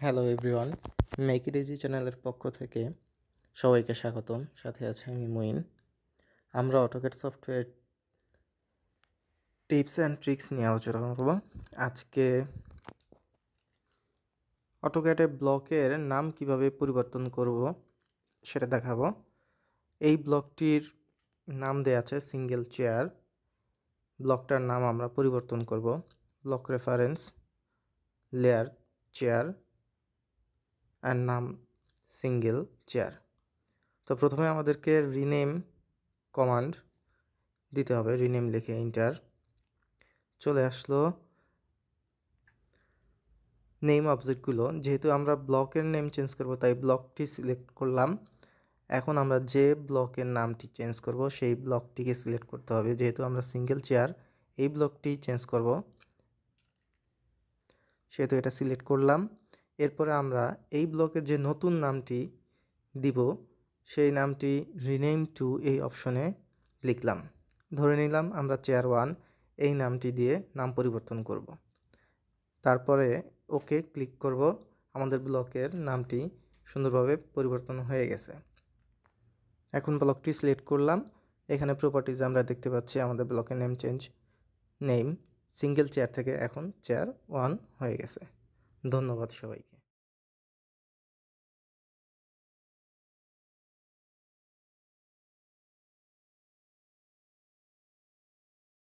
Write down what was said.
Hello everyone, make it easy চ্যানেলের পক্ষ থেকে সবাইকে স্বাগতম। সাথে আছে আমি মুইন। আমরা AutoCAD software tips and tricks নিয়ে আলোচনা করব। আজকে অটোক্যাডে ব্লকের নাম কিভাবে পরিবর্তন করব সেটা দেখাবো। এই ব্লকটির নাম দেয়া আছে সিঙ্গেল চেয়ার। ব্লকটার নাম আমরা পরিবর্তন করব। Block reference layer chair and নাম সিঙ্গেল চেয়ার। তো প্রথমে আমাদেরকে রিনেম কমান্ড দিতে হবে। রিনেম লিখে এন্টার চলে আসলো। নেম অবজেক্টগুলো, যেহেতু আমরা ব্লকের নেম চেঞ্জ করব তাই ব্লকটি সিলেক্ট করলাম। এখন আমরা যে ব্লকের নামটি চেঞ্জ করব সেই ব্লকটিকে সিলেক্ট করতে হবে। যেহেতু আমরা সিঙ্গেল চেয়ার এই ব্লকটি চেঞ্জ করব, সেহেতু এটা সিলেক্ট করলাম। এরপরে আমরা এই ব্লকের যে নতুন নামটি দিব সেই নামটি রিনেম টু এই অপশনে লিখলাম। ধরে নিলাম আমরা চেয়ার 1 এই নামটি দিয়ে নাম পরিবর্তন করব। তারপরে ওকে ক্লিক করব। আমাদের ব্লকের নামটি সুন্দরভাবে পরিবর্তন হয়ে গেছে। এখন ব্লকটি সিলেক্ট করলাম। এখানে প্রপার্টিজ আমরা দেখতে পাচ্ছি আমাদের ব্লকের name change, name single chair থেকে এখন চেয়ার 1 হয়ে গেছে। ধন্যবাদ সবাইকে।